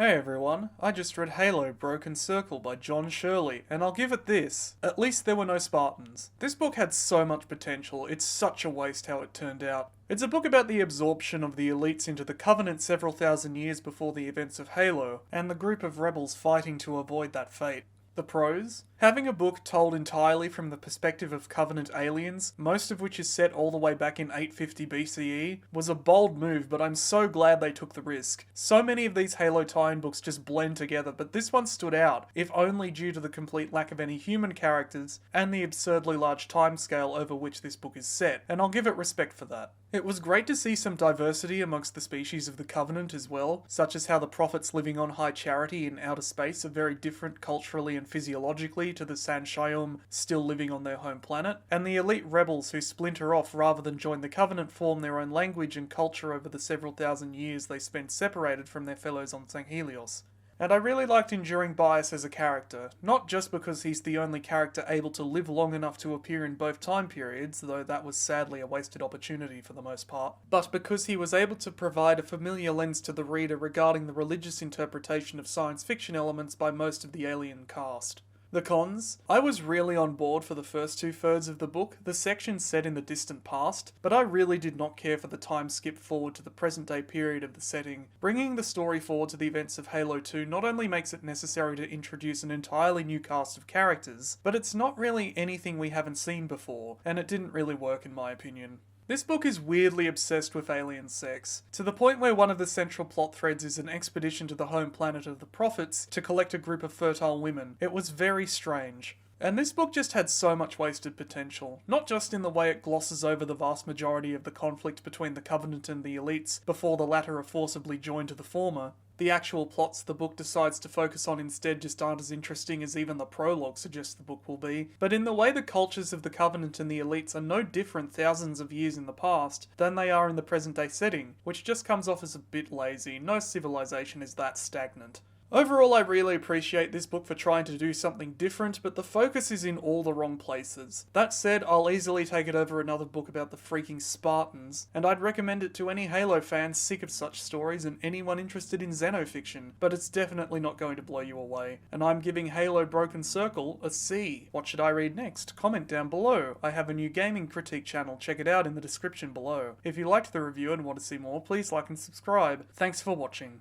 Hey everyone, I just read Halo Broken Circle by John Shirley, and I'll give it this. At least there were no Spartans. This book had so much potential, it's such a waste how it turned out. It's a book about the absorption of the elites into the Covenant several thousand years before the events of Halo, and the group of rebels fighting to avoid that fate. The pros? Having a book told entirely from the perspective of Covenant aliens, most of which is set all the way back in 850 BCE, was a bold move, but I'm so glad they took the risk. So many of these Halo tie-in books just blend together, but this one stood out, if only due to the complete lack of any human characters and the absurdly large timescale over which this book is set, and I'll give it respect for that. It was great to see some diversity amongst the species of the Covenant as well, such as how the prophets living on High Charity in outer space are very different culturally and physiologically to the Sanshayum still living on their home planet, and the elite rebels who splinter off rather than join the Covenant form their own language and culture over the several thousand years they spent separated from their fellows on St. Helios. And I really liked Enduring Bias as a character, not just because he's the only character able to live long enough to appear in both time periods, though that was sadly a wasted opportunity for the most part, but because he was able to provide a familiar lens to the reader regarding the religious interpretation of science fiction elements by most of the alien cast. The cons? I was really on board for the first two-thirds of the book, the section set in the distant past, but I really did not care for the time skip forward to the present-day period of the setting. Bringing the story forward to the events of Halo 2 not only makes it necessary to introduce an entirely new cast of characters, but it's not really anything we haven't seen before, and it didn't really work in my opinion. This book is weirdly obsessed with alien sex, to the point where one of the central plot threads is an expedition to the home planet of the Prophets to collect a group of fertile women. It was very strange. And this book just had so much wasted potential, not just in the way it glosses over the vast majority of the conflict between the Covenant and the elites before the latter are forcibly joined to the former. The actual plots the book decides to focus on instead just aren't as interesting as even the prologue suggests the book will be, but in the way the cultures of the Covenant and the elites are no different thousands of years in the past than they are in the present day setting, which just comes off as a bit lazy. No civilization is that stagnant. Overall, I really appreciate this book for trying to do something different, but the focus is in all the wrong places. That said, I'll easily take it over another book about the freaking Spartans, and I'd recommend it to any Halo fans sick of such stories and anyone interested in xenofiction, but it's definitely not going to blow you away. And I'm giving Halo Broken Circle a C. What should I read next? Comment down below. I have a new gaming critique channel, check it out in the description below. If you liked the review and want to see more, please like and subscribe. Thanks for watching.